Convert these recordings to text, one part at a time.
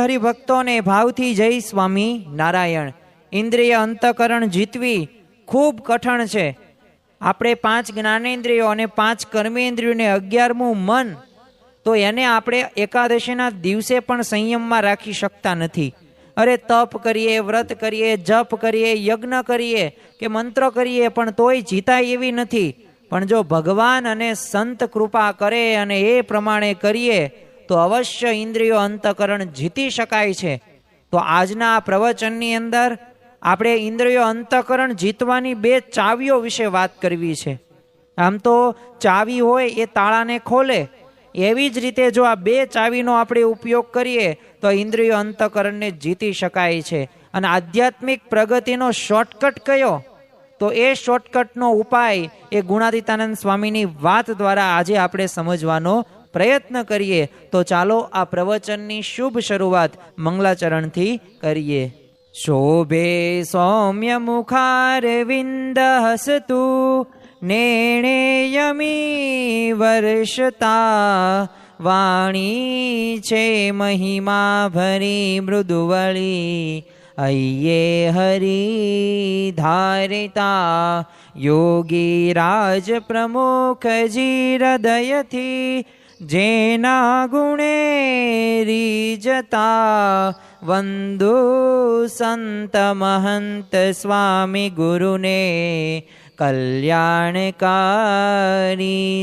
હરિભક્તોને ભાવથી જય સ્વામી નારાયણ. ઇન્દ્રિય અંતકરણ જીતવી ખૂબ કઠણ છે. આપણે 5 જ્ઞાનેન્દ્રિયો અને 5 કર્મેન્દ્રિયોને 11મું મન, તો એને આપણે એકાદશીના દિવસે પણ સંયમમાં રાખી શકતા નથી. અરે તપ કરીએ, વ્રત કરીએ, જપ કરીએ, યજ્ઞ કરીએ કે મંત્ર કરીએ, પણ તોય જીતાય એવી નથી. પણ જો ભગવાન અને સંત કૃપા કરે અને એ પ્રમાણે કરીએ તો અવશ્ય ઇન્દ્રિયો અંતકરણ જીતી શકાય છે. તો આજના આ પ્રવચનની અંદર આપણે ઇન્દ્રિયો અંતકરણ જીતવાની 2 ચાવીઓ વિશે વાત કરવી છે. આમ તો ચાવી હોય એ તાળાને ખોલે, એવી જ રીતે જો આ 2 ચાવીનો આપણે ઉપયોગ કરીએ તો ઇન્દ્રિયો અંતકરણને જીતી શકાય છે. અને આધ્યાત્મિક પ્રગતિનો શોર્ટકટ કયો? તો એ શોર્ટકટનો ઉપાય એ ગુણાતીતાનંદ સ્વામીની વાત દ્વારા આજે આપણે સમજવાનો પ્રયત્ન કરીએ. તો ચાલો આ પ્રવચનની શુભ શરૂઆત મંગલાચરણથી કરીએ. શોભે સૌમ્ય મુખારવિંદ હસતુ નેણેયમી વર્ષતા વાણી છે મહિમા ભરી મૃદુવળી અય્યે હરિ ધારિતા યોગી રાજ પ્રમુખજી હૃદયથી જેના ગુણે રીજતા વંદુ સંત મહંત સ્વામી ગુરુને કલ્યાણકારી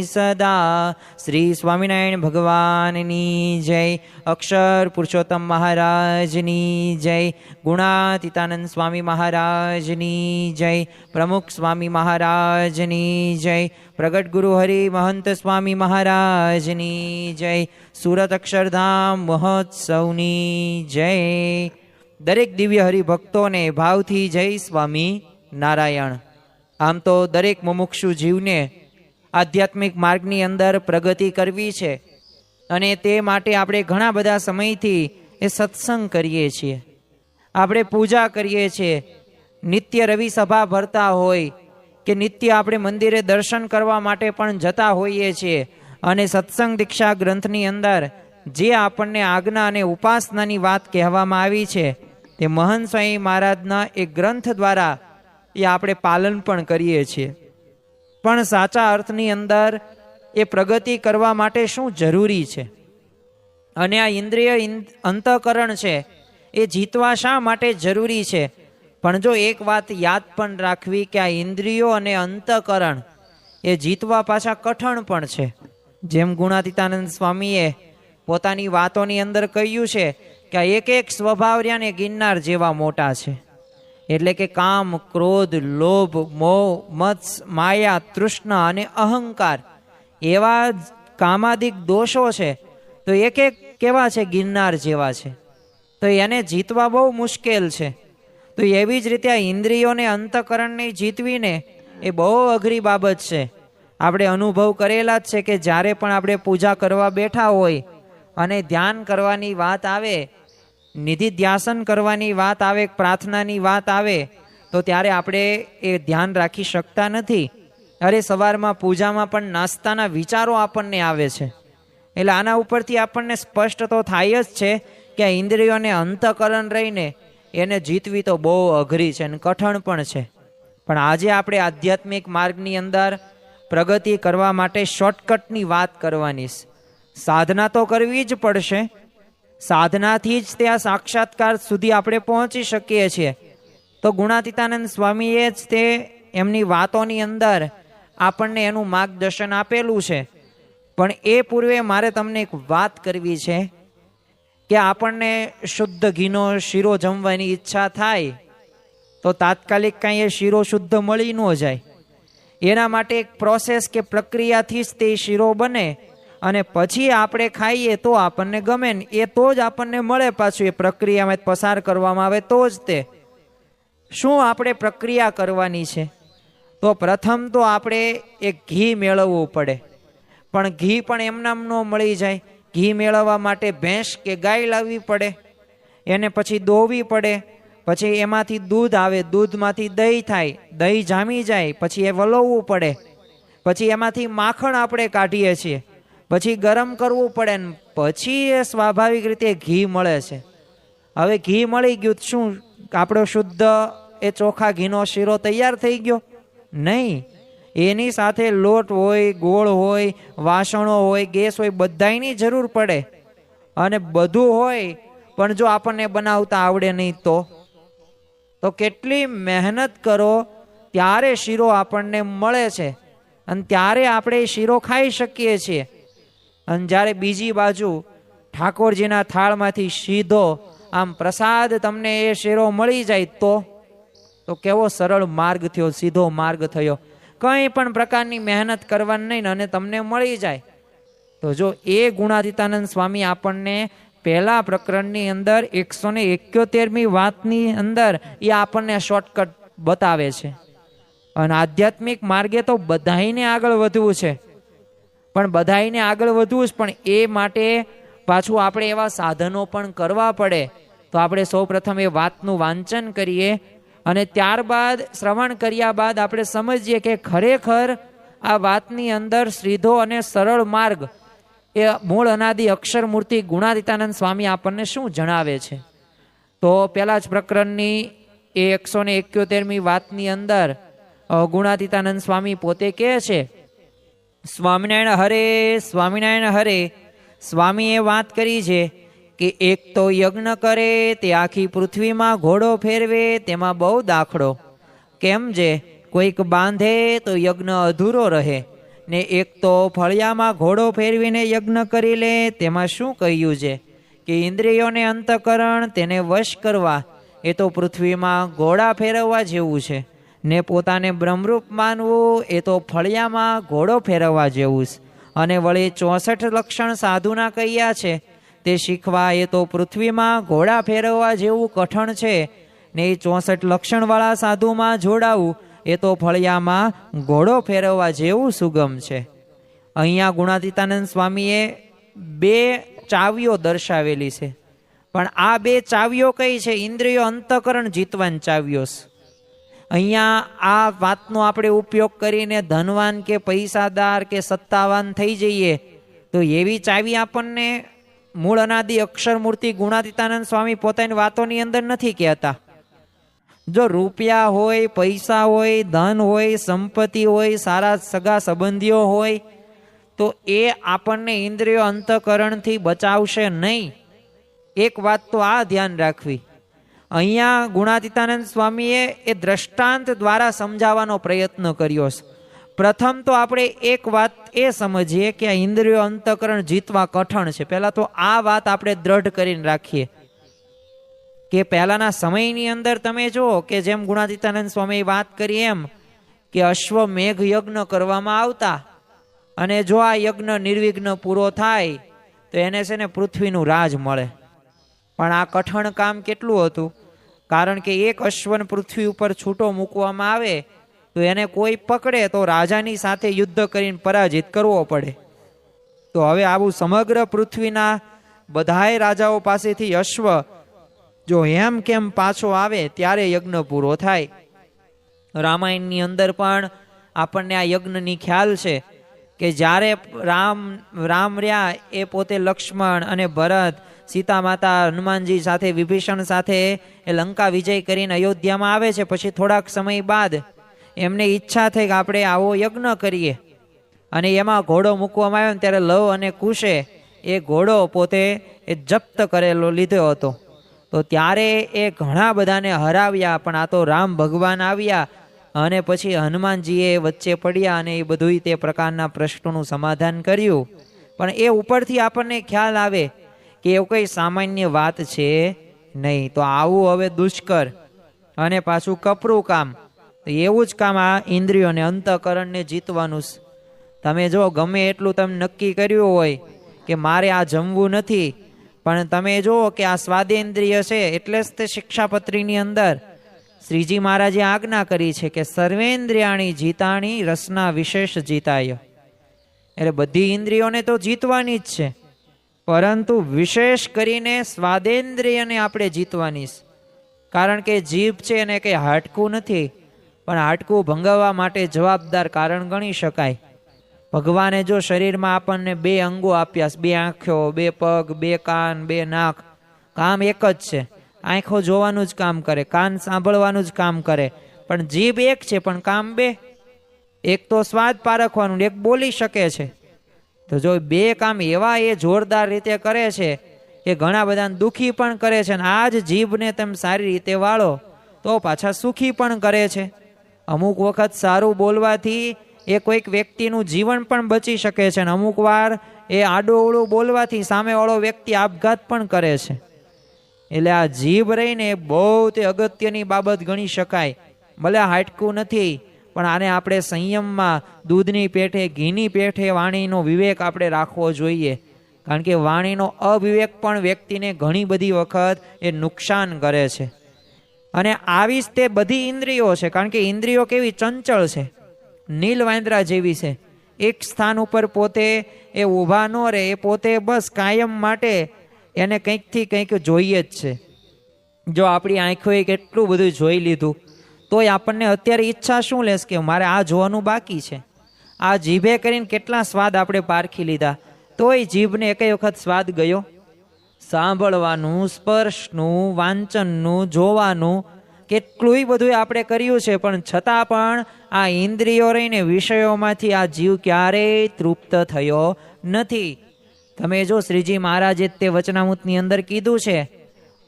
સદા. શ્રી સ્વામિનારાયણ ભગવાનની જય. અક્ષર પુરુષોત્તમ મહારાજની જય. ગુણાતીતાનંદ સ્વામી મહારાજની જય. પ્રમુખ સ્વામી મહારાજની જય. પ્રગટ ગુરુ હરિ મહંત સ્વામી મહારાજની જય. સુરત અક્ષરધામ મહોત્સવની જય. દરેક દિવ્ય હરિભક્તોને ભાવથી જય સ્વામી નારાયણ. આમ તો દરેક મુમુક્ષુ જીવને આધ્યાત્મિક માર્ગની અંદર પ્રગતિ કરવી છે અને તે માટે આપણે ઘણા બધા સમયથી એ સત્સંગ કરીએ છીએ, આપણે પૂજા કરીએ છીએ, નિત્ય રવિ સભા ભરતા હોય કે નિત્ય આપણે મંદિરે દર્શન કરવા માટે પણ જતા હોઈએ છીએ. અને સત્સંગ દીક્ષા ગ્રંથની અંદર જે આપણને આજ્ઞા અને ઉપાસનાની વાત કહેવામાં આવી છે તે મહંત સ્વામી મહારાજના એ ગ્રંથ દ્વારા એ આપણે પાલન પણ કરીએ છીએ. પણ સાચા અર્થની અંદર એ પ્રગતિ કરવા માટે શું જરૂરી છે અને આ ઇન્દ્રિય અંતકરણ છે એ જીતવા શા માટે જરૂરી છે? પણ જો એક વાત યાદ પણ રાખવી કે આ ઇન્દ્રિયો અને અંતકરણ એ જીતવા પાછા કઠણ પણ છે. જેમ ગુણાતીતાનંદ સ્વામીએ પોતાની વાતોની અંદર કહ્યું છે કે આ એક સ્વભાવ રહ્યાને ગિરનાર જેવા મોટા છે. એટલે કે કામ, ક્રોધ, લોભ, મોહ, મત્સ, માયા, તૃષ્ણ અને અહંકાર એવા કામાદિક દોષો છે તો એક કેવા છે? ગિરનાર જેવા છે. તો એને જીતવા બહુ મુશ્કેલ છે. તો એવી જ રીતે આ ઇન્દ્રિયોને અંતકરણને જીતવીને એ બહુ અઘરી બાબત છે. આપણે અનુભવ કરેલા જ છે કે જ્યારે પણ આપણે પૂજા કરવા બેઠા હોય અને ધ્યાન કરવાની વાત આવે, નિધિ ધ્યાસન કરવાની વાત આવે, પ્રાર્થનાની વાત આવે તો ત્યારે આપણે એ ધ્યાન રાખી શકતા નથી. અરે સવારમાં પૂજામાં પણ નાસ્તાના વિચારો આપણને આવે છે. એટલે આના ઉપરથી આપણને સ્પષ્ટ તો થાય જ છે કે આ ઇન્દ્રિયોને અંતકરણ રહીને એને જીતવી તો બહુ અઘરી છે અને કઠણ પણ છે. પણ આજે આપણે આધ્યાત્મિક માર્ગની અંદર પ્રગતિ કરવા માટે શોર્ટકટની વાત કરવાની. સાધના તો કરવી જ પડશે. સાધનાથી જ ત્યાં સાક્ષાત્કાર સુધી આપણે પહોંચી શકીએ છીએ. તો ગુણાતીતાનંદ સ્વામીએ જ તે એમની વાતોની અંદર આપણને એનું માર્ગદર્શન આપેલું છે. પણ એ પૂર્વે મારે તમને એક વાત કરવી છે કે આપણને શુદ્ધ ઘીનો શીરો જમવાની ઈચ્છા થાય તો તાત્કાલિક કાંઈ એ શીરો શુદ્ધ મળી ન જાય. એના માટે એક પ્રોસેસ કે પ્રક્રિયાથી જ તે શીરો બને અને પછી આપણે ખાઈએ તો આપણને ગમે ને એ તો જ આપણને મળે. પાછું એ પ્રક્રિયામાં પસાર કરવામાં આવે તો જ તે. શું આપણે પ્રક્રિયા કરવાની છે? તો પ્રથમ તો આપણે એક ઘી મેળવવું પડે. પણ ઘી પણ એમનામ ન મળી જાય. ઘી મેળવવા માટે ભેંસ કે ગાય લાવવી પડે, એને પછી દોવી પડે, પછી એમાંથી દૂધ આવે, દૂધમાંથી દહીં થાય, દહીં જામી જાય, પછી એ વલોવવું પડે, પછી એમાંથી માખણ આપણે કાઢીએ છીએ, પછી ગરમ કરવું પડે ને પછી એ સ્વાભાવિક રીતે ઘી મળે છે. હવે ઘી મળી ગયું, શું આપણો શુદ્ધ એ ચોખા ઘીનો શીરો તૈયાર થઈ ગયો? નહીં. એની સાથે લોટ હોય, ગોળ હોય, વાસણો હોય, ગેસ હોય, બધાયની જરૂર પડે. અને બધું હોય પણ જો આપણને બનાવતા આવડે નહીં તો કેટલી મહેનત કરો ત્યારે શીરો આપણને મળે છે અને ત્યારે આપણે શીરો ખાઈ શકીએ છીએ. અને જ્યારે બીજી બાજુ ઠાકોરજીના થાળમાંથી સીધો આમ પ્રસાદ તમને એ શીરો મળી જાય તો કેવો સરળ માર્ગ થયો, સીધો માર્ગ થયો. કંઈ પણ પ્રકારની મહેનત કરવાની નહીં અને તમને મળી જાય. તો જો એ ગુણાતીતાનંદ સ્વામી આપણને પહેલા પ્રકરણની અંદર 171મી વાતની અંદર એ આપણને શોર્ટકટ બતાવે છે. અને આધ્યાત્મિક માર્ગે તો બધાઈને આગળ વધવું છે, પણ બધાઈને આગળ વધવું જ, પણ એ માટે પાછું આપણે એવા સાધનો પણ કરવા પડે. તો આપણે સૌ પ્રથમ એ વાતનું વાંચન કરીએ અને ત્યારબાદ શ્રવણ કર્યા બાદ આપણે સમજીએ કે ખરેખર આ વાતની અંદર સીધો અને સરળ માર્ગ એ મૂળ અનાદિ અક્ષર મૂર્તિ ગુણાતીતાનંદ સ્વામી આપણને શું જણાવે છે. તો પહેલા જ પ્રકરણની એ 171મી વાતની અંદર ગુણાતીતાનંદ સ્વામી પોતે કહે છે, સ્વામિનારાયણ હરે, સ્વામિનારાયણ હરે. સ્વામીએ વાત કરી છે કે એક તો યજ્ઞ કરે તે આખી પૃથ્વીમાં ઘોડો ફેરવે તેમાં બહુ દાખલો. કેમ જે કોઈક બાંધે તો યજ્ઞ અધૂરો રહે, ને એક તો ફળિયામાં ઘોડો ફેરવીને યજ્ઞ કરી લે તેમાં શું કહ્યું છે કે ઇન્દ્રિયોને અંતકરણ તેને વશ કરવા એ તો પૃથ્વીમાં ઘોડા ફેરવવા જેવું છે, ને પોતાને બ્રહ્મરૂપ માનવું એ તો ફળિયામાં ઘોડો ફેરવવા જેવું છે. અને વળી 64 લક્ષણ સાધુના કહ્યા છે તે શીખવા એ તો પૃથ્વીમાં ઘોડા ફેરવવા જેવું કઠણ છે, ને એ 64 લક્ષણવાળા સાધુમાં જોડાવું એ તો ફળિયામાં ઘોડો ફેરવવા જેવું સુગમ છે. અહીંયા ગુણાતીતાનંદ સ્વામીએ 2 ચાવીઓ દર્શાવેલી છે, પણ આ 2 ચાવીઓ કઈ છે? ઇન્દ્રિયો અંતકરણ જીતવાની ચાવીઓ. અહીંયા આ વાતનો આપણે ઉપયોગ કરીને ધનવાન કે પૈસાદાર કે સત્તાવાન થઈ જઈએ તો એવી ચાવી આપણને મૂળ અનાદિ અક્ષર મૂર્તિ ગુણાતીતાનંદ સ્વામી પોતાની વાતોની અંદર નથી કહેતા. જો રૂપિયા હોય, પૈસા હોય, ધન હોય, સંપત્તિ હોય, સારા સગા સંબંધીઓ હોય તો એ આપણને ઇન્દ્રિયો અંતકરણથી બચાવશે નહીં. એક વાત તો આ ધ્યાન રાખવી. અહીંયા ગુણાતીતાનંદ સ્વામીએ એ દ્રષ્ટાંત દ્વારા સમજાવવાનો પ્રયત્ન કર્યો છે. પ્રથમ તો આપણે એક વાત એ સમજીએ કે આ ઇન્દ્રિયો અંતકરણ જીતવા કઠણ છે. પહેલા તો આ વાત આપણે દ્રઢ કરીને રાખીએ કે પહેલાના સમયની અંદર તમે જુઓ કે જેમ ગુણાતીતાનંદ સ્વામી વાત કરી એમ કે અશ્વમેઘ યજ્ઞ કરવામાં આવતા અને જો આ યજ્ઞ નિર્વિઘ્ન પૂરો થાય તો એને છે ને પૃથ્વીનું રાજ મળે. પણ આ કઠણ કામ કેટલું હતું, કારણ કે એક અશ્વન પૃથ્વી ઉપર છૂટો મૂકવામાં આવે તો એને કોઈ પકડે તો રાજાની સાથે યુદ્ધ કરીને પરાજિત કરવો પડે. તો હવે આવું સમગ્ર પૃથ્વીના બધાય રાજાઓ પાસેથી અશ્વ જો એમ કેમ પાછો આવે ત્યારે યજ્ઞ પૂરો થાય. રામાયણની અંદર પણ આપણને આ યજ્ઞની ખ્યાલ છે કે જ્યારે રામ રહ્યા એ પોતે લક્ષ્મણ અને ભરત, સીતા માતા, હનુમાનજી સાથે, વિભીષણ સાથે એ લંકા વિજય કરીને અયોધ્યામાં આવે છે. પછી થોડાક સમય બાદ એમને ઈચ્છા થઈ કે આપણે આવો યજ્ઞ કરીએ અને એમાં ઘોડો મૂકવામાં આવ્યો ત્યારે લવ અને કુશે એ ઘોડો પોતે એ જપ્ત કરેલો લીધો હતો. તો ત્યારે એ ઘણા બધાને હરાવ્યા, પણ આ તો રામ ભગવાન આવ્યા અને પછી હનુમાનજીએ વચ્ચે પડ્યા અને એ બધું તે પ્રકારના પ્રશ્નોનું સમાધાન કર્યું. પણ એ ઉપરથી આપણને ખ્યાલ આવે કે એવું કંઈ સામાન્ય વાત છે નહીં. તો આવું હવે દુષ્કર અને પાછું કપરું કામ, તો એવું જ કામ આ ઇન્દ્રિયોને અંતઃકરણને જીતવાનું. તમે જો ગમે એટલું તમે નક્કી કર્યું હોય કે મારે આ જમવું નથી, પણ તમે જુઓ કે આ સ્વાદેન્દ્રિય છે એટલે જ તે શિક્ષાપત્રીની અંદર શ્રીજી મહારાજે આજ્ઞા કરી છે કે સર્વેન્દ્રિયાણી જીતાણી રસના વિશેષ જીતાય. એટલે બધી ઇન્દ્રિયોને તો જીતવાની જ છે, પરંતુ વિશેષ કરીને સ્વાદેન્દ્રિયને આપણે જીતવાની. કારણ કે જીભ છે એને કંઈ હાડકું નથી, પણ હાડકું ભંગાવવા માટે જવાબદાર કારણ ગણી શકાય. ભગવાને જો શરીરમાં આપણને 2 અંગો આપ્યા, 2 આંખો, 2 પગ, 2 કાન, 2 નાક, કામ એક જ છે. આંખો જોવાનું જ કામ કરે, કાન સાંભળવાનું જ કામ કરે, પણ જીભ એક છે પણ કામ બે. એક તો સ્વાદ પારખવાનું, એક બોલી શકે છે. તો જો બે કામ એવા એ જોરદાર રીતે કરે છે કે ઘણા બધાને દુઃખી પણ કરે છે. અને આ જ જીભને તમે સારી રીતે વાળો તો પાછા સુખી પણ કરે છે. અમુક વખત સારું બોલવાથી એ કોઈક વ્યક્તિનું જીવન પણ બચી શકે છે, અને અમુક વાર એ આડું બોલવાથી સામેવાળો વ્યક્તિ આપઘાત પણ કરે છે. એટલે આ જીભ રહીને બહુ તે અગત્યની બાબત ગણી શકાય. ભલે હાટકું નથી, પણ આને આપણે સંયમમાં દૂધની પેઠે ઘીની પેઠે વાણીનો વિવેક આપણે રાખવો જોઈએ. કારણ કે વાણીનો અવિવેક પણ વ્યક્તિને ઘણી બધી વખત એ નુકસાન કરે છે. અને આવી જ તે બધી ઇન્દ્રિયો છે. કારણ કે ઇન્દ્રિયો કેવી ચંચળ છે, નીલ વાંદરા જેવી છે. એક સ્થાન ઉપર પોતે એ ઊભા ન રહે, એ પોતે બસ કાયમ માટે એને કંઈકથી કંઈક જોઈએ જ છે. જો આપણી આંખોએ કેટલું બધું જોઈ લીધું તોય આપણને અત્યારે ઈચ્છા શું લેશ કે મારે આ જોવાનું બાકી છે. આ જીભે કરીને કેટલા સ્વાદ આપણે પારખી લીધા, તોય જીભને એકેય વખત સ્વાદ ગયો? સાંભળવાનું, સ્પર્શનું, વાંચનનું, જોવાનું કેટલુંય બધું આપણે કર્યું છે, પણ છતાં પણ આ ઇન્દ્રિયો રહીને વિષયોમાંથી આ જીવ ક્યારેય તૃપ્ત થયો નથી. તમે જો શ્રીજી મહારાજે તે વચનામૃતની અંદર કીધું છે,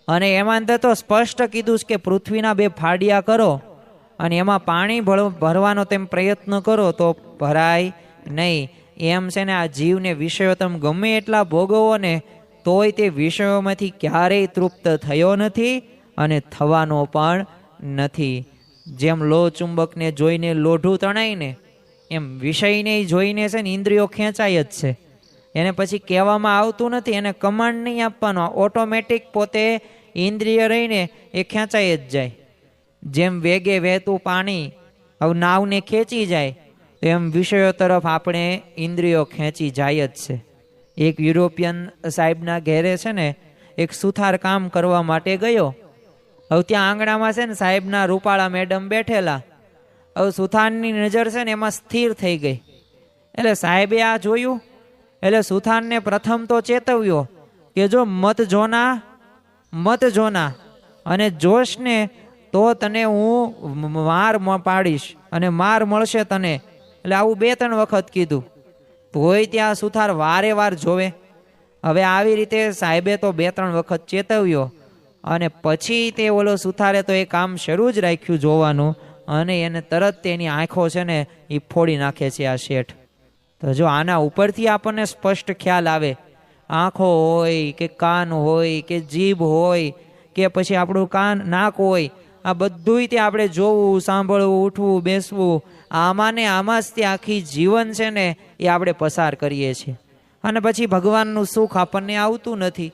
અને એમાં અંદર તો સ્પષ્ટ કીધું છે કે પૃથ્વીના 2 ફાડિયા કરો અને એમાં પાણી ભરવાનો તેમ પ્રયત્ન કરો તો ભરાય નહીં. એમ છે ને આ જીવને વિષયો તમે ગમે એટલા ભોગવો ને તોય તે વિષયોમાંથી ક્યારેય તૃપ્ત થયો નથી અને થવાનો પણ નથી. જેમ લોહ ચુંબકને જોઈને લોઢું તણાય ને, એમ વિષયને જોઈને છે ને ઇન્દ્રિયો ખેંચાય જ છે. એને પછી કહેવામાં આવતું નથી, એને કમાન્ડ નહીં આપવાનો, ઓટોમેટિક પોતે ઇન્દ્રિય રહીને એ ખેંચાઈ જ જાય. જેમ વેગે વહેતું પાણી હવે નાવને ખેંચી જાય, તો એમ વિષયો તરફ આપણે ઇન્દ્રિયો ખેંચી જાય જ છે. એક યુરોપિયન સાહેબના ઘેરે છે ને એક સુથાર કામ કરવા માટે ગયો. હવે ત્યાં આંગણામાં છે ને સાહેબના રૂપાળા મેડમ બેઠેલા. હવે સુથારની નજર છે ને એમાં સ્થિર થઈ ગઈ. એટલે સાહેબે આ જોયું, એટલે સુથારને પ્રથમ તો ચેતવ્યો કે જો મત જોના અને જોશ ને તો તને હું માર પાડીશ અને માર મળશે તને. એટલે આવું 2-3 વખત કીધું, તોય ત્યાં સુથાર વારે વાર જોવે. હવે આવી રીતે સાહેબે તો 2-3 વખત ચેતવ્યો, અને પછી તે ઓલો સુથારે તો એ કામ શરૂ જ રાખ્યું જોવાનું, અને એને તરત તેની આંખો છે ને એ ફોડી નાખે છે આ શેઠ. તો જો આના ઉપરથી આપણને સ્પષ્ટ ખ્યાલ આવે, આંખો હોય કે કાન હોય કે જીભ હોય કે પછી આપણું નાક હોય, આ બધુંય તે આપણે જોવું, સાંભળવું, ઉઠવું, બેસવું, આમાં ને આમાં જ તે આખી જીવન છે ને એ આપણે પસાર કરીએ છીએ. અને પછી ભગવાનનું સુખ આપણને આવતું નથી.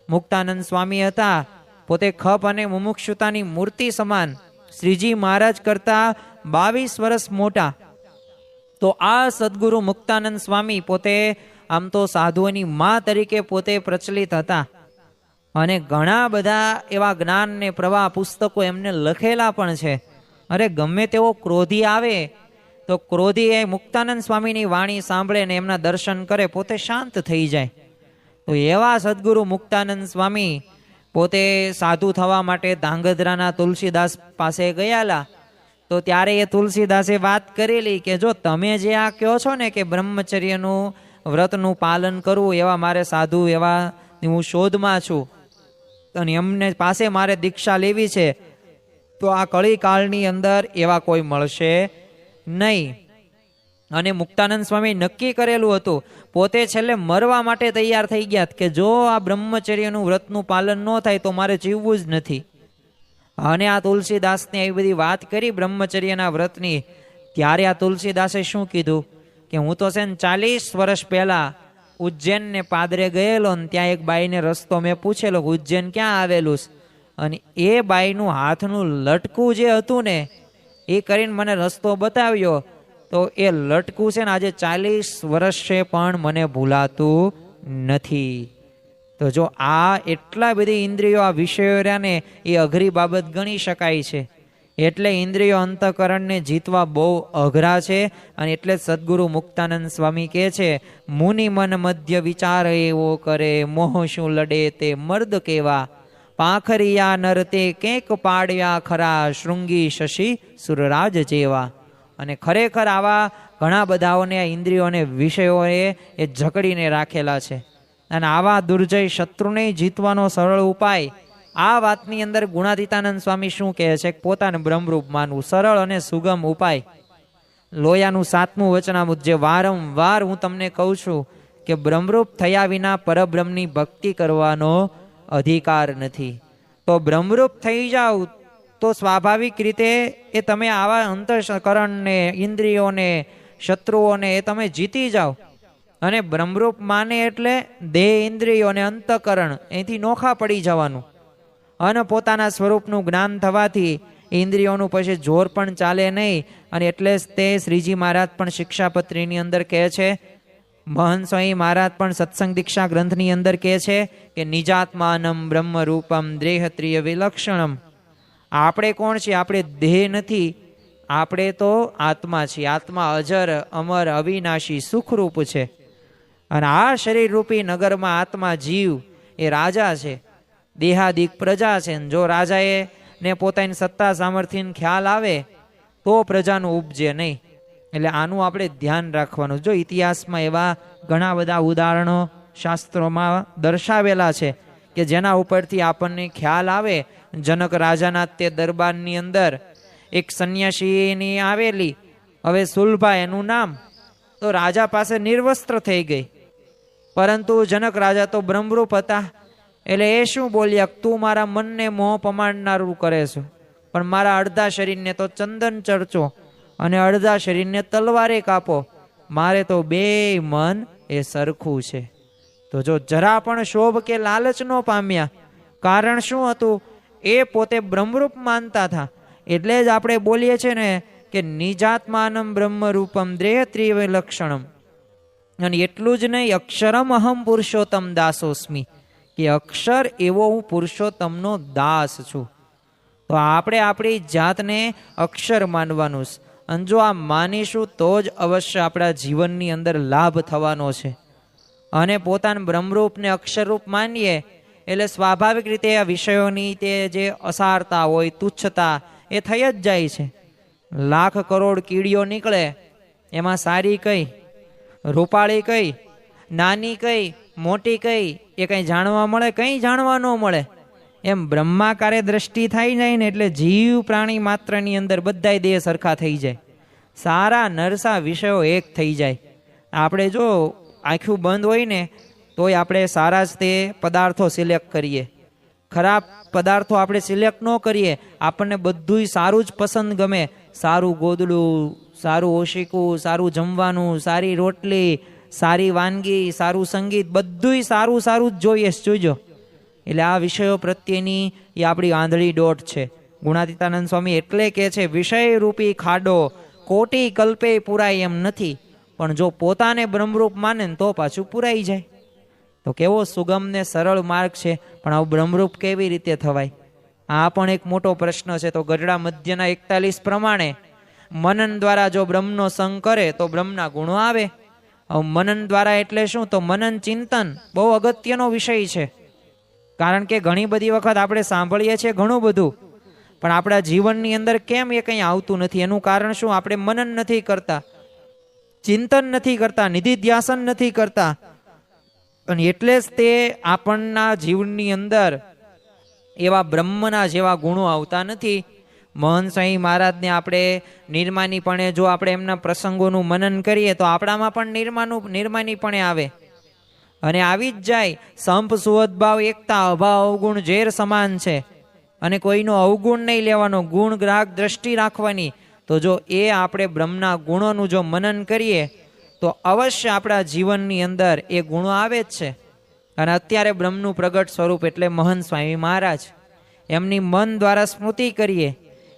મુક્તાનંદ સ્વામી હતા, પોતે ખપ અને મુમુક્ષુતાની મૂર્તિ સમાન, શ્રીજી મહારાજ કરતા 22 વર્ષ મોટા. તો આ સદગુરુ મુક્તાનંદ સ્વામી પોતે આમ તો સાધુઓની મા તરીકે પોતે પ્રચલિત હતા, અને ઘણા બધા એવા જ્ઞાન ને પ્રવાહ પુસ્તકો એમને લખેલા પણ છે. અરે ગમે તેવો ક્રોધી આવે તો ક્રોધી એ મુક્તાનંદ સ્વામીની વાણી સાંભળે ને એમના દર્શન કરે પોતે શાંત થઈ જાય. તો એવા સદગુરુ મુક્તાનંદ સ્વામી પોતે સાધુ થવા માટે ધાંગધ્રાના તુલસીદાસ પાસે ગયાલા. તો ત્યારે એ તુલસીદાસે વાત કરેલી કે જો તમે જે આ કહો છો ને કે બ્રહ્મચર્યનું વ્રતનું પાલન કરવું, એવા મારે સાધુ એવા હું શોધમાં છું, અને એમને પાસે મારે દીક્ષા લેવી છે, તો આ કળી કાળની અંદર એવા કોઈ મળશે નહીં. અને મુક્તાનંદ સ્વામી નક્કી કરેલું હતું, પોતે છેલ્લે મરવા માટે તૈયાર થઈ ગયા કે જો આ બ્રહ્મચર્યનું વ્રતનું પાલન ન થાય તો મારે જીવવું જ નથી. અને આ તુલસીદાસને એવી બધી વાત કરી બ્રહ્મચર્યના વ્રતની. ત્યારે આ તુલસીદાસે શું કીધું કે હું તો છે ને 40 વર્ષ પહેલા ઉજ્જૈન ને પાદરે ગયેલો, ને ત્યાં એક બાઈને રસ્તો મેં પૂછેલો ઉજ્જૈન ક્યાં આવેલું, અને એ બાઈનું હાથનું લટકું જે હતું ને એ કરીને મને રસ્તો બતાવ્યો. તો એ લટકું છે ને આજે 40 વર્ષ છે પણ મને ભૂલાતું નથી. તો જો આ એટલા બધી ઇન્દ્રિયો આ વિષયો રહ્યા ને એ અઘરી બાબત ગણી શકાય છે. એટલે ઇન્દ્રિયો અંતઃકરણને જીતવા બહુ અઘરા છે. અને એટલે સદગુરુ મુક્તાનંદ સ્વામી કહે છે, મુનિ મન મધ્ય વિચાર એવો કરે, મોહ શું લડે તે મર્દ કેવા, પાંખરિયા નરતે કેક પાડ્યા ખરા, શૃંગી શશી સુરરાજ જેવા. અને ખરેખર આવા ઘણા બધાઓને આ ઇન્દ્રિયોને વિષયોએ એ જકડીને રાખેલા છે. અને આવા દુર્જય શત્રુને જીતવાનો સરળ ઉપાય, આ વાતની અંદર ગુણાતીતાનંદ સ્વામી શું કહે છે? પોતાને બ્રહ્મરૂપ માનવું, સરળ અને સુગમ ઉપાય. લોયાનું 7મું વચનામૃત, જે વારંવાર હું તમને કહું છું કે બ્રહ્મરૂપ થયા વિના પરબ્રહ્મની ભક્તિ કરવાનો અધિકાર નથી. તો બ્રહ્મરૂપ થઈ જાવ તો સ્વાભાવિક રીતે એ તમે આવા અંતઃકરણને, ઇન્દ્રિયોને, શત્રુઓને એ તમે જીતી જાઓ. અને બ્રહ્મરૂપ માને એટલે દેહ, ઇન્દ્રિયો અને અંતઃકરણ એથી નોખા પડી જવાનું. અને પોતાના સ્વરૂપનું જ્ઞાન થવાથી ઇન્દ્રિયોનું પછી જોર પણ ચાલે નહીં. અને એટલે જ તે શ્રીજી મહારાજ પણ શિક્ષાપત્રીની અંદર કહે છે, મહંત સ્વામી મહારાજ પણ સત્સંગ દીક્ષા ગ્રંથની અંદર કહે છે કે નિજાત્માનમ બ્રહ્મરૂપમ દેહત્રિય વિલક્ષણમ. આપણે કોણ છીએ? આપણે દેહ નથી, આપણે તો આત્મા છીએ. આત્મા અજર, અમર, અવિનાશી, સુખરૂપ છે. અને આ શરીર રૂપી નગરમાં આત્મા, જીવ એ રાજા છે, દેહાદિક પ્રજા છે. જો રાજાએ ને પોતાની સત્તા સામર્થ્યનો ખ્યાલ આવે તો પ્રજાનું ઉપજે નહીં. એટલે આનું આપણે ધ્યાન રાખવાનું. જો ઇતિહાસમાં એવા ઘણા બધા ઉદાહરણો શાસ્ત્રોમાં દર્શાવેલા છે કે જેના ઉપરથી આપણને ખ્યાલ આવે. જનક રાજાના તે દરબારની અંદર એક સંન્યાસીની આવેલી, હવે સુલભા એનું નામ, તો રાજા પાસે નિર્વસ્ત્ર થઈ ગઈ. પરંતુ જનક રાજા તો બ્રહ્મરૂપ હતા. એટલે એ શું બોલ્યા, તું મારા મનને મોહ પમાડનારું કરે છે, પણ મારા અડધા શરીરને તો ચંદન ચરચો અને અડધા શરીરને તલવારે કાપો. મારે તો બે મન એ સરખું છે. તો જો જરા પણ શોભ કે લાલચ ન પામ્યા. કારણ શું હતું? એ પોતે બ્રહ્મરૂપ માનતા હતા. એટલે જ આપણે બોલીએ છીએ ને કે નિજાત્માનમ બ્રહ્મરૂપમ દેહત્રિય વિલક્ષણમ. અને એટલું જ નહીં, અક્ષરમ અહમ પુરુષોત્તમ દાસોસ્મી, કે અક્ષર એવો હું પુરુષોત્તમનો દાસ છું. તો આપણે આપણી જાતને અક્ષર માનવાનું છે. અને જો આ માનીશું તો જ અવશ્ય આપણા જીવનની અંદર લાભ થવાનો છે. અને પોતાના બ્રહ્મરૂપને અક્ષરરૂપ માનીએ એટલે સ્વાભાવિક રીતે આ વિષયોની તે જે અસારતા હોય, તુચ્છતા, એ થઈ જ જાય છે. લાખ કરોડ કીડીઓ નીકળે, એમાં સારી કઈ, રૂપાળી કઈ, નાની કઈ, મોટી કઈ, એ કંઈ જાણવા મળે? કંઈ જાણવા ન મળે. એમ બ્રહ્માકારે દ્રષ્ટિ થઈ જાય ને એટલે જીવ પ્રાણી માત્રની અંદર બધાય દેહ સરખા થઈ જાય. સારા નરસા વિષયો એક થઈ જાય. આપણે જો આંખું બંધ હોય ને તોય આપણે સારા જ તે પદાર્થો સિલેક્ટ કરીએ, ખરાબ પદાર્થો આપણે સિલેક્ટ ન કરીએ. આપણને બધુંય સારું જ પસંદ ગમે. સારું ગોદડું, સારું ઓશિકું, સારું જમવાનું, સારી રોટલી, સારી વાનગી, સારું સંગીત, બધુંય સારું સારું જ જોઈએ. જોઈજો. એટલે આ વિષયો પ્રત્યેની એ આપણી આંધળી દોટ છે. ગુણાતીતાનંદ સ્વામી એટલે કે છે, વિષય રૂપી ખાડો કોટી કલ્પે પુરાય એમ નથી, પણ જો પોતાને બ્રહ્મરૂપ માને તો પાછું પુરાઈ જાય. તો કેવો સુગમ ને સરળ માર્ગ છે. પણ આવું બ્રહ્મરૂપ કેવી રીતે થવાય? આ પણ એક મોટો પ્રશ્ન છે. તો ગઢડા મધ્યના 41 પ્રમાણે મનન દ્વારા જો બ્રહ્મનો સંગ કરે તો બ્રહ્મના ગુણો આવે. મનન દ્વારા એટલે શું? તો મનન ચિંતન બહુ અગત્યનો વિષય છે. કારણ કે ઘણી બધી વખત આપણે સાંભળીએ છીએ ઘણું બધું, પણ આપણા જીવનની અંદર કેમ એ કંઈ આવતું નથી? એનું કારણ શું? આપણે મનન નથી કરતા, ચિંતન નથી કરતા, નિધિધ્યાસન નથી કરતા. અને એટલે જ તે આપણના જીવનની અંદર એવા બ્રહ્મના જેવા ગુણો આવતા નથી. મહંત સ્વામી મહારાજને આપણે નિર્માનીપણે જો આપણે એમના પ્રસંગોનું મનન કરીએ તો આપણામાં પણ નિર્માનીપણે આવે અને આવી જ જાય. સંપ સુવદભાવ એકતા અભાવ અવગુણ ઝેર સમાન છે. અને કોઈનો અવગુણ નહીં લેવાનો, ગુણ ગ્રાહક દ્રષ્ટિ રાખવાની. તો જો એ આપણે બ્રહ્મના ગુણોનું જો મનન કરીએ તો અવશ્ય આપણા જીવનની અંદર એ ગુણો આવે જ છે. અને અત્યારે બ્રહ્મનું પ્રગટ સ્વરૂપ એટલે મહંત સ્વામી મહારાજ, એમની મન દ્વારા સ્મૃતિ કરીએ,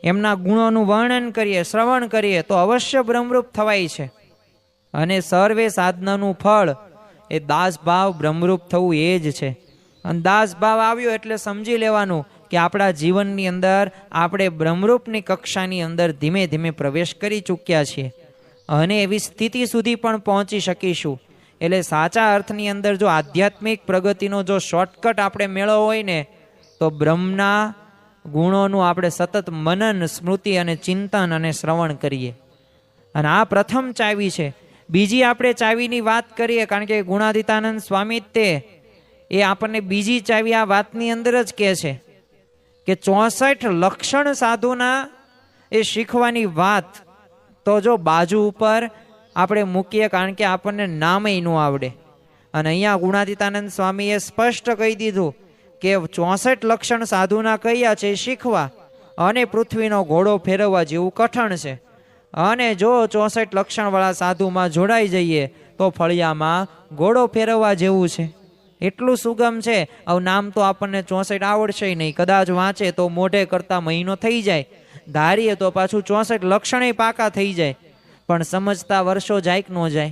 એમના ગુણોનું વર્ણન કરીએ, શ્રવણ કરીએ તો અવશ્ય બ્રહ્મરૂપ થવાય છે. અને સર્વે સાધનાનું ફળ એ દાસભાવ બ્રહ્મરૂપ થવું એ જ છે. અને દાસભાવ આવ્યો એટલે સમજી લેવાનું કે આપણા જીવનની અંદર આપણે બ્રહ્મરૂપની કક્ષાની અંદર ધીમે ધીમે પ્રવેશ કરી ચૂક્યા છીએ અને એવી સ્થિતિ સુધી પણ પહોંચી શકીશું. એટલે સાચા અર્થની અંદર જો આધ્યાત્મિક પ્રગતિનો જો શોર્ટકટ આપણે મેળવવો હોય ને તો બ્રહ્મના ગુણોનું આપણે સતત મનન, સ્મૃતિ અને ચિંતન અને શ્રવણ કરીએ. અને આ પ્રથમ ચાવી છે. બીજી આપણે ચાવીની વાત કરીએ, કારણ કે ગુણાતીતાનંદ સ્વામી તે એ આપણને બીજી ચાવી આ વાતની અંદર જ કહે છે કે 64 લક્ષણ સાધુના એ શીખવાની વાત તો જો બાજુ ઉપર આપણે મૂકીએ, કારણ કે આપણને નામે ન આવડે. અને અહીંયા ગુણાતીતાનંદ સ્વામીએ સ્પષ્ટ કહી દીધું કે 64 લક્ષણ સાધુના કયા છે શીખવા, અને પૃથ્વીનો ઘોડો ફેરવવા જેવું કઠણ છે. અને જો 64 લક્ષણવાળા સાધુમાં જોડાઈ જઈએ તો ફળિયામાં ઘોડો ફેરવવા જેવું છે. એટલું સુગમ છે. હવે નામ તો આપણને 64 આવડશે નહીં, કદાચ વાંચે તો મોઢે કરતા મહિનો થઈ જાય, ધારીએ તો પાછું 64 લક્ષણે પાકા થઈ જાય. પણ સમજતા વર્ષો જાય કે ન જાય?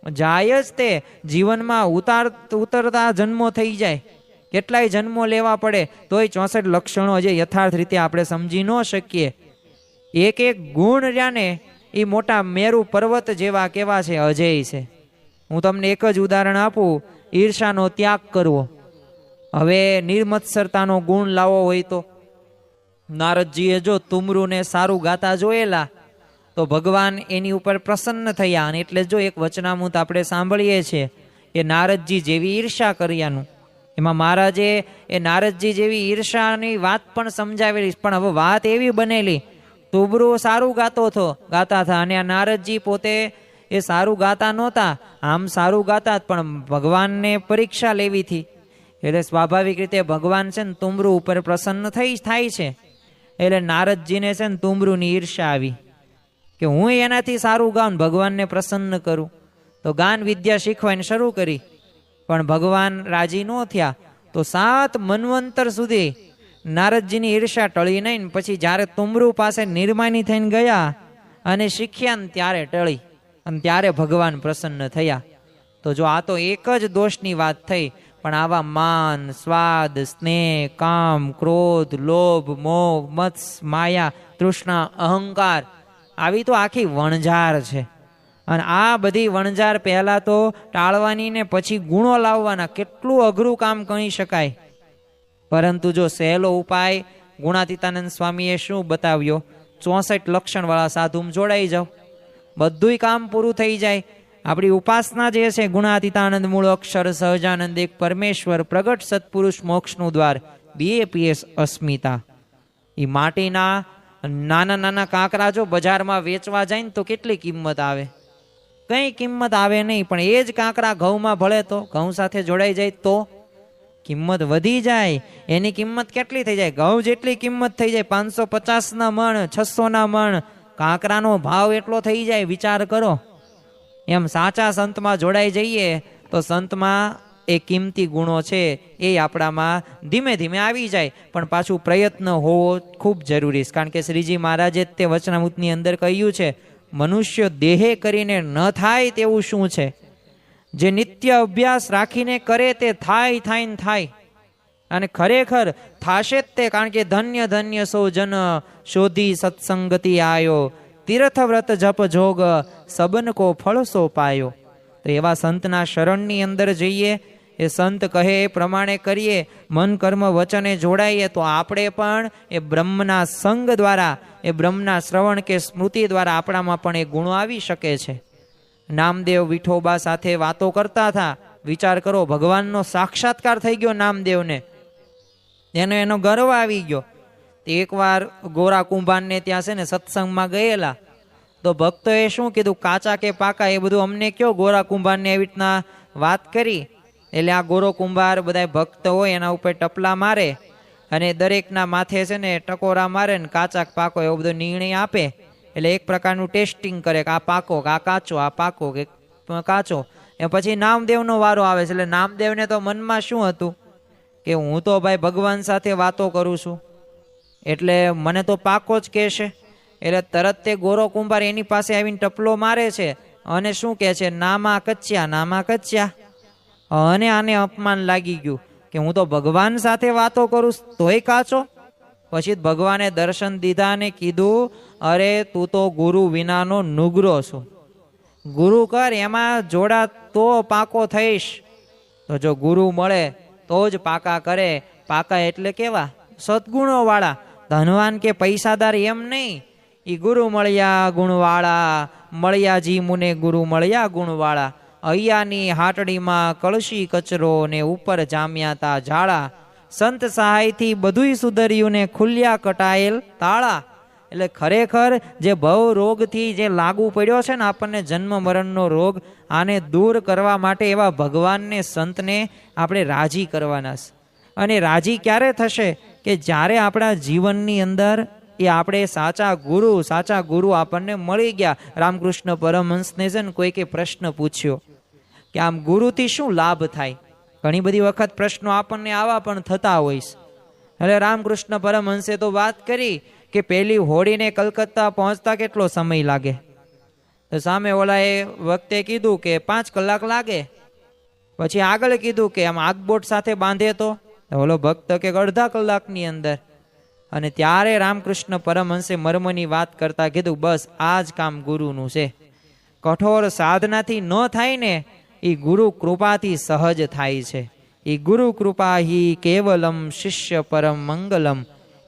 જાય જ. તે જીવનમાં ઉતરતા જન્મો થઈ જાય, કેટલાય જન્મો લેવા પડે તોય 64 લક્ષણો જે યથાર્થ રીતે આપણે સમજી ન શકીએ. એક એક ગુણ રહ્યા ને એ મોટા મેરુ પર્વત જેવા કેવા છે, અજેય છે. હું તમને એક જ ઉદાહરણ આપું, ઈર્ષાનો ત્યાગ કરવો. હવે નિર્મત્સરતાનો ગુણ લાવવો હોય તો નારદજીએ જો તુમરુને સારું ગાતા જોયેલા તો ભગવાન એની ઉપર પ્રસન્ન થયા. અને એટલે જો એક વચનામૃત આપણે સાંભળીએ છીએ એ નારદજી જેવી ઈર્ષા કર્યાનું, એમાં મહારાજે એ નારદજી જેવી ઈર્ષાની વાત પણ સમજાવેલી. પણ હવે વાત એવી બનેલી, તુમરુ સારું ગાતા હતા અને આ નારદજી પોતે એ સારું ગાતા નહોતા. આમ સારું ગાતા પણ ભગવાનને પરીક્ષા લેવી હતી. એટલે સ્વાભાવિક રીતે ભગવાન છે ને તુમરુ ઉપર પ્રસન્ન થાય છે. એટલે નારદજીને છે ને તુમરુની ઈર્ષા આવી કે હું એનાથી સારું ગાઉં, ભગવાનને પ્રસન્ન કરું. તો ગાન વિદ્યા શીખવાની શરૂ કરી, પણ ભગવાન રાજી ન થયા. તો 7 મન્વંતર સુધી નારદજીની ઈર્ષા ટળી નહીં. પછી જ્યારે તુમરુ પાસે નિર્માની થઈને ગયા અને શીખ્યા ને ત્યારે ટળી, અને ત્યારે ભગવાન પ્રસન્ન થયા. તો જો આ તો એક જ દોષની વાત થઈ, પણ આવા માન, સ્વાદ, સ્નેહ, કામ, ક્રોધ, લોભ, મોહ, મત્સ, માયા, તૃષ્ણા, અહંકાર, આવી તો આખી વણઝાર છે. અને આ બધી વણઝાર પહેલા તો ટાળવાની ને પછી ગુણો લાવવાના, કેટલું અઘરું કામ કહી શકાય. પરંતુ જો સહેલો ઉપાય ગુણાતીતાનંદ સ્વામીએ શું બતાવ્યો, 64 લક્ષણવાળા સાધુમાં જોડાઈ જાઓ, બધુંય કામ પૂરું થઈ જાય. આપણી ઉપાસના જે છે ગુણાતીતાનંદ મૂળ અક્ષર સહજાનંદ એક પરમેશ્વર પ્રગટ સત્પુરુષ મોક્ષનું દ્વાર BAPS અસ્મિતા. એ માટીના નાના નાના કાંકરા જો બજારમાં વેચવા જાય ને તો કેટલી કિંમત આવે? કઈ કિંમત આવે નહીં. પણ એ જ કાંકરા ઘઉંમાં ભળે તો, ઘઉં સાથે જોડાઈ જાય તો કિંમત વધી જાય. એની કિંમત કેટલી થઈ જાય? ઘઉં જેટલી કિંમત થઈ જાય. 550ના મણ, 600ના મણ, કાંકરાનો ભાવ એટલો થઈ જાય. વિચાર કરો. એમ સાચા સંતમાં જોડાઈ જઈએ તો સંતમાં એ કિંમતી ગુણો છે એ આપણામાં ધીમે ધીમે આવી જાય. પણ પાછું પ્રયત્ન હોવો ખૂબ જરૂરી છે. કારણ કે શ્રીજી મહારાજે તે વચનામૃતની અંદર કહ્યું છે, મનુષ્ય દેહે કરીને ન થાય તેવું શું છે? જે નિત્ય અભ્યાસ રાખીને કરે તે થાય. અને ખરેખર થાશે જ તે. કારણ કે ધન્ય ધન્ય સો જન શોધી સત્સંગતિ આયો, તીર્થ વ્રત જપ જોગ સબન કો ફળ સો પાયો. તો એવા સંતના શરણની અંદર જઈએ, એ સંત કહે એ પ્રમાણે કરીએ, મન કર્મ વચને જોડાઈએ તો આપણે પણ એ બ્રહ્મના સંગ દ્વારા, એ બ્રહ્મના શ્રવણ કે સ્મૃતિ દ્વારા આપણામાં પણ એ ગુણો આવી શકે છે. નામદેવ વિઠોબા સાથે વાતો કરતા હતા. વિચાર કરો, ભગવાનનો સાક્ષાત્કાર થઈ ગયો નામદેવને, એનો ગર્વ આવી ગયો. એકવાર ગોરા કુંભારને ત્યાં છે ને સત્સંગમાં ગયેલા, તો ભક્તોએ શું કીધું, કાચા કે પાકા એ બધું અમને કયો. ગોરા કુંભારને એવી રીતના વાત કરી. એટલે આ ગોરો કુંભાર બધા ભક્ત હોય એના ઉપર ટપલા મારે અને દરેકના માથે છે ને ટકોરા મારે ને કાચા પાકો એવો બધો નિર્ણય આપે. એટલે એક પ્રકારનું ટેસ્ટિંગ કરે કે આ પાકો કે આ કાચો, આ પાકો કે કાચો. એ પછી નામદેવનો વારો આવે છે. એટલે નામદેવને તો મનમાં શું હતું કે હું તો ભાઈ ભગવાન સાથે વાતો કરું છું, એટલે મને તો પાકો જ કહેશે. એટલે તરત તે ગોરો કુંભાર એની પાસે આવીને ટપલો મારે છે અને શું કહે છે, નામા કચ્યા. અને આને અપમાન લાગી ગયું કે હું તો ભગવાન સાથે વાતો કરું તોય કાચો. પછી ભગવાને દર્શન દીધા ને કીધું, અરે તું તો ગુરુ વિનાનો નુગરો છું, ગુરુ કર, એમાં જોડા તો પાકો થઈશ. તો જો ગુરુ મળે તો જ પાકા કરે. પાકા એટલે કેવા? સદગુણો વાળા, ધનવાન કે પૈસાદાર એમ નહીં. એ ગુરુ મળ્યા ગુણવાળા, મળ્યાજી મુને ગુરુ મળ્યા ગુણવાળા. અહીંયાની હાટડીમાં કળશી કચરો ને ઉપર જામ્યા તા ઝાડા. સંત સહાયથી બધુંય સુધર્યું ને ખુલ્યા કટાયેલ તાળા. એટલે ખરેખર જે ભવ રોગથી જે લાગુ પડ્યો છે ને આપણને જન્મ મરણનો રોગ, આને દૂર કરવા માટે એવા ભગવાનને સંતને આપણે રાજી કરવાના છે. અને રાજી ક્યારે થશે? કે જ્યારે આપણા જીવનની અંદર એ આપણે સાચા ગુરુ આપણને મળી ગયા. રામકૃષ્ણ પરમહંસને છે ને કોઈકે પ્રશ્ન પૂછ્યો કે આમ ગુરુથી શું લાભ થાય? ઘણી બધી વખત પ્રશ્નો આપણને આવા પણ થતા હોય છે. એટલે રામકૃષ્ણ પરમહંસે તો વાત કરી કે પેલી હોડીને કલકત્તા પહોંચતા કેટલો સમય લાગે? તો સામે ઓલાએ વખતે કીધું કે 5 કલાક લાગે. પછી આગળ કીધું કે આમ આગબોટ સાથે બાંધે તો ઓલો ભક્ત કે અડધા કલાકની અંદર. અને ત્યારે રામકૃષ્ણ પરમહંસે મર્મની વાત કરતા કીધું, બસ આ જ કામ ગુરુનું છે. કઠોર સાધનાથી ન થાય ને, એ ગુરુ કૃપાથી સહજ થાય છે. એ ગુરુ કૃપા હિ કેવલમ શિષ્ય પરમ મંગલમ.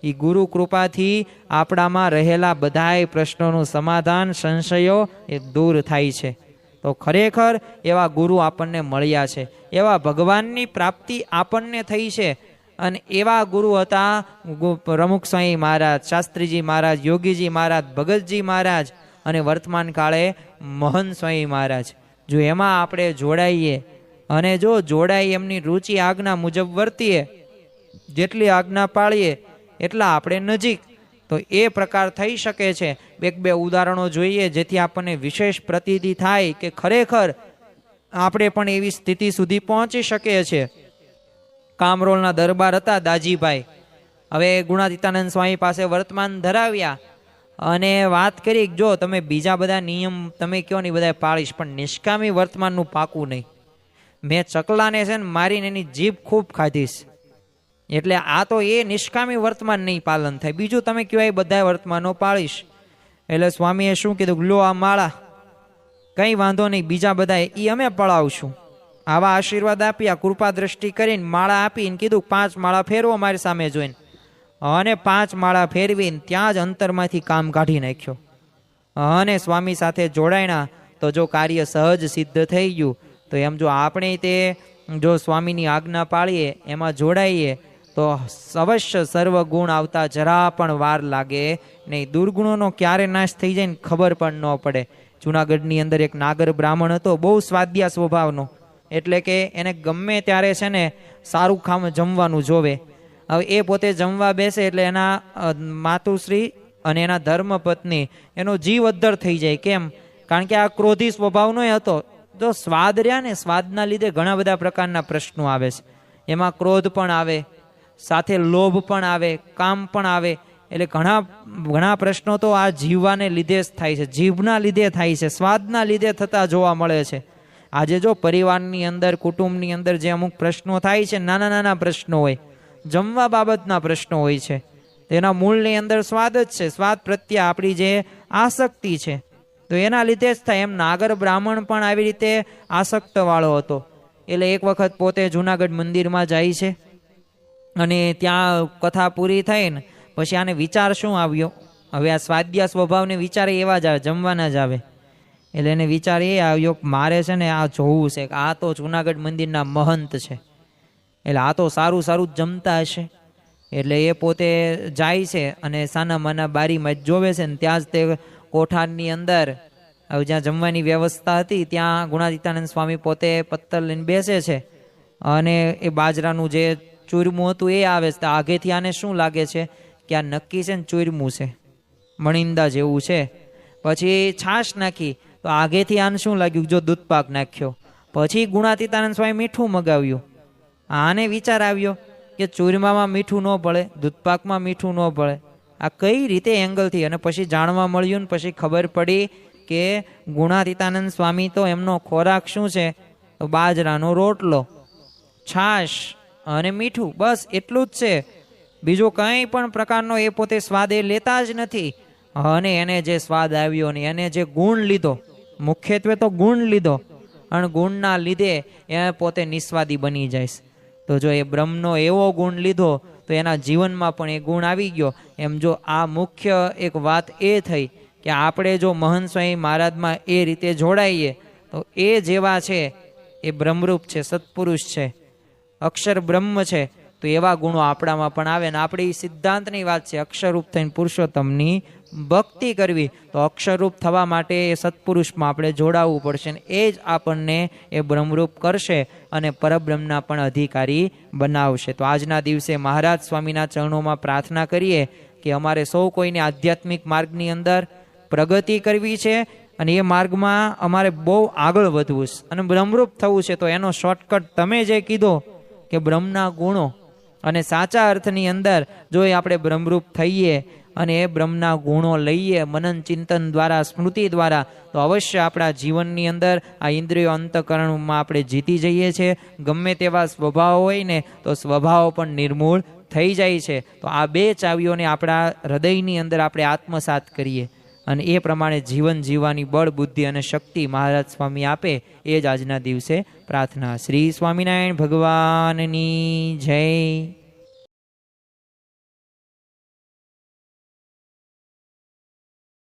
એ ગુરુ કૃપાથી આપણામાં રહેલા બધાય પ્રશ્નોનું સમાધાન, સંશયો એ દૂર થાય છે. તો ખરેખર એવા ગુરુ આપણને મળ્યા છે, એવા ભગવાનની પ્રાપ્તિ આપણને થઈ છે. અને એવા ગુરુ હતા પ્રમુખ સ્વામી મહારાજ, શાસ્ત્રીજી મહારાજ, યોગીજી મહારાજ, ભગતજી મહારાજ અને વર્તમાન કાળે મહંત સ્વામી મહારાજ. જો એમાં આપણે જોડાઈએ અને જો જોડાઈ એમની રુચિ આજ્ઞા મુજબ વર્તીએ, જેટલી આજ્ઞા પાળીએ એટલા આપણે નજીક. તો એ પ્રકાર થઈ શકે છે. એક બે ઉદાહરણો જોઈએ જેથી આપણને વિશેષ પ્રતીતિ થાય કે ખરેખર આપણે પણ એવી સ્થિતિ સુધી પહોંચી શકીએ છીએ. કામરોલના દરબાર હતા દાજીભાઈ. હવે ગુણાતીતાનંદ સ્વામી પાસે વર્તમાન ધરાવ્યા અને વાત કરી, જો તમે બીજા બધા નિયમ તમે કયો ને બધા પાળીશ, પણ નિષ્કામી વર્તમાનનું પાકું નહીં. મેં ચકલાને છે ને મારીને એની જીભ ખૂબ ખાધીશ, એટલે આ તો એ નિષ્કામી વર્તમાન નહીં પાલન થાય. બીજું તમે કયો એ બધા વર્તમાનો પાળીશ. એટલે સ્વામીએ શું કીધું, લો આ માળા, કંઈ વાંધો નહીં, બીજા બધા એ અમે પળાવશું. આવા આશીર્વાદ આપ્યા, કૃપા દ્રષ્ટિ કરીને માળા આપીને કીધું 5 માળા ફેરવો મારી સામે જોઈને. અને 5 માળા ફેરવીને ત્યાં જ અંતરમાંથી કામ કાઢી નાખ્યો અને સ્વામી સાથે જોડાયણા. તો જો કાર્ય સહજ સિદ્ધ થઈ ગયું. તો એમ જો આપણે તે જો સ્વામીની આજ્ઞા પાળીએ, એમાં જોડાઈએ, તો અવશ્ય સર્વ ગુણ આવતા જરા પણ વાર લાગે નહીં. દુર્ગુણોનો ક્યારે નાશ થઈ જાય ને ખબર પણ ન પડે. જુનાગઢની અંદર એક નાગર બ્રાહ્મણ હતો, બહુ સ્વાદ્યા સ્વભાવનો. એટલે કે એને ગમે ત્યારે છે ને સારું જમવાનું જોવે. હવે એ પોતે જમવા બેસે એટલે એના માતુશ્રી અને એના ધર્મપત્ની એનો જીવ અદ્ધર થઈ જાય. કેમ? કારણ કે આ ક્રોધી સ્વભાવનો હતો. જો સ્વાદ રહ્યા ને, સ્વાદના લીધે ઘણા બધા પ્રકારના પ્રશ્નો આવે છે. એમાં ક્રોધ પણ આવે, સાથે લોભ પણ આવે, કામ પણ આવે. એટલે ઘણા પ્રશ્નો તો આ જીવવાને લીધે જ થાય છે, જીભના લીધે થાય છે, સ્વાદના લીધે થતા જોવા મળે છે. આજે જો પરિવારની અંદર, કુટુંબની અંદર જે અમુક પ્રશ્નો થાય છે, નાના નાના પ્રશ્નો હોય, જમવા બાબતના પ્રશ્નો હોય છે, તેના મૂળની અંદર સ્વાદ જ છે. સ્વાદ પ્રત્યે આપણી જે આસક્તિ છે, તો એના લીધે જ થાય. એમ નાગર બ્રાહ્મણ પણ આવી રીતે આસક્ત વાળો હતો. એટલે એક વખત પોતે જુનાગઢ મંદિરમાં જાય છે અને ત્યાં કથા પૂરી થઈ ને પછી આને વિચાર શું આવ્યો, હવે આ સ્વાદ્યા સ્વભાવને વિચાર એવા જ આવે, જમવાના જ આવે. એટલે એને વિચાર એ આવ્યો, મારે છે ને આ જોવું છે કે આ તો જુનાગઢ મંદિરના મહંત છે, એટલે આ તો સારું સારું જ જમતા હશે. એટલે એ પોતે જાય છે અને સાના માના બારીમાં જ જોવે છે ને ત્યાં જ તે કોઠારની અંદર હવે જ્યાં જમવાની વ્યવસ્થા હતી ત્યાં ગુણાતીતાનંદ સ્વામી પોતે પત્તર લઈને બેસે છે અને એ બાજરાનું જે ચૂરમું હતું એ આવે છે. આગેથી આને શું લાગે છે કે આ નક્કી છે ને ચૂરમું છે, મણિંદા જેવું છે. પછી છાશ નાખી તો આગેથી આને શું લાગ્યું, જો દૂધપાક નાખ્યો. પછી ગુણાતીતાનંદ સ્વામી મીઠું મગાવ્યું. આને વિચાર આવ્યો કે ચૂરમામાં મીઠું ન પડે, દૂધપાકમાં મીઠું ન પડે, આ કઈ રીતે એંગલથી. અને પછી જાણવા મળ્યું ને પછી ખબર પડી કે ગુણાતીતાનંદ સ્વામી તો એમનો ખોરાક શું છે, તો બાજરાનો રોટલો, છાશ અને મીઠું, બસ એટલું જ છે. બીજો કંઈ પણ પ્રકારનો એ પોતે સ્વાદ એ લેતા જ નથી. અને એને જે સ્વાદ આવ્યો ને એને જે ગુણ લીધો, મુખ્યત્વે તો ગુણ લીધો, અને ગુણના લીધે એ પોતે નિસ્વાદી બની જાય. તો જો એ બ્રહ્મનો એવો ગુણ લીધો તો એના જીવનમાં પણ એ ગુણ આવી ગયો. એમ જો આ મુખ્ય એક વાત એ થઈ કે આપણે જો મહંત સ્વામી મહારાજમાં એ રીતે જોડાઈએ તો એ જેવા છે એ બ્રહ્મરૂપ છે, સત્પુરુષ છે, અક્ષર બ્રહ્મ છે, તો એવા ગુણો આપણામાં પણ આવે. ને આપણી સિદ્ધાંતની વાત છે અક્ષરરૂપ થઈને પુરુષોત્તમની ભક્તિ કરવી. તો અક્ષરરૂપ થવા માટે એ સત્પુરુષમાં આપણે જોડાવવું પડશે ને એ જ આપણને એ બ્રહ્મરૂપ કરશે અને પરબ્રહ્મના પણ અધિકારી બનાવશે. તો આજના દિવસે મહારાજ સ્વામીના ચરણોમાં પ્રાર્થના કરીએ કે અમારે સૌ કોઈને આધ્યાત્મિક માર્ગની અંદર પ્રગતિ કરવી છે અને એ માર્ગમાં અમારે બહુ આગળ વધવું છે અને બ્રહ્મરૂપ થવું છે. તો એનો શોર્ટકટ તમે જે કીધો કે બ્રહ્મના ગુણો, અને સાચા અર્થની અંદર જો આપણે બ્રહ્મરૂપ થઈએ અને એ બ્રહ્મના ગુણો લઈએ મનન ચિંતન દ્વારા, સ્મૃતિ દ્વારા, તો અવશ્ય આપણા જીવનની અંદર આ ઇન્દ્રિયો અંતઃકરણમાં આપણે જીતી જઈએ છીએ. ગમે તેવા સ્વભાવ હોય ને તો સ્વભાવ પણ નિર્મૂળ થઈ જાય છે. તો આ બે ચાવીઓને આપણા હૃદયની અંદર આપણે આત્મસાત કરીએ અને એ પ્રમાણે જીવન જીવવાની બળ, બુદ્ધિ અને શક્તિ મહારાજ સ્વામી આપે એ જ આજના દિવસે પ્રાર્થના. શ્રી સ્વામિનારાયણ ભગવાનની જય.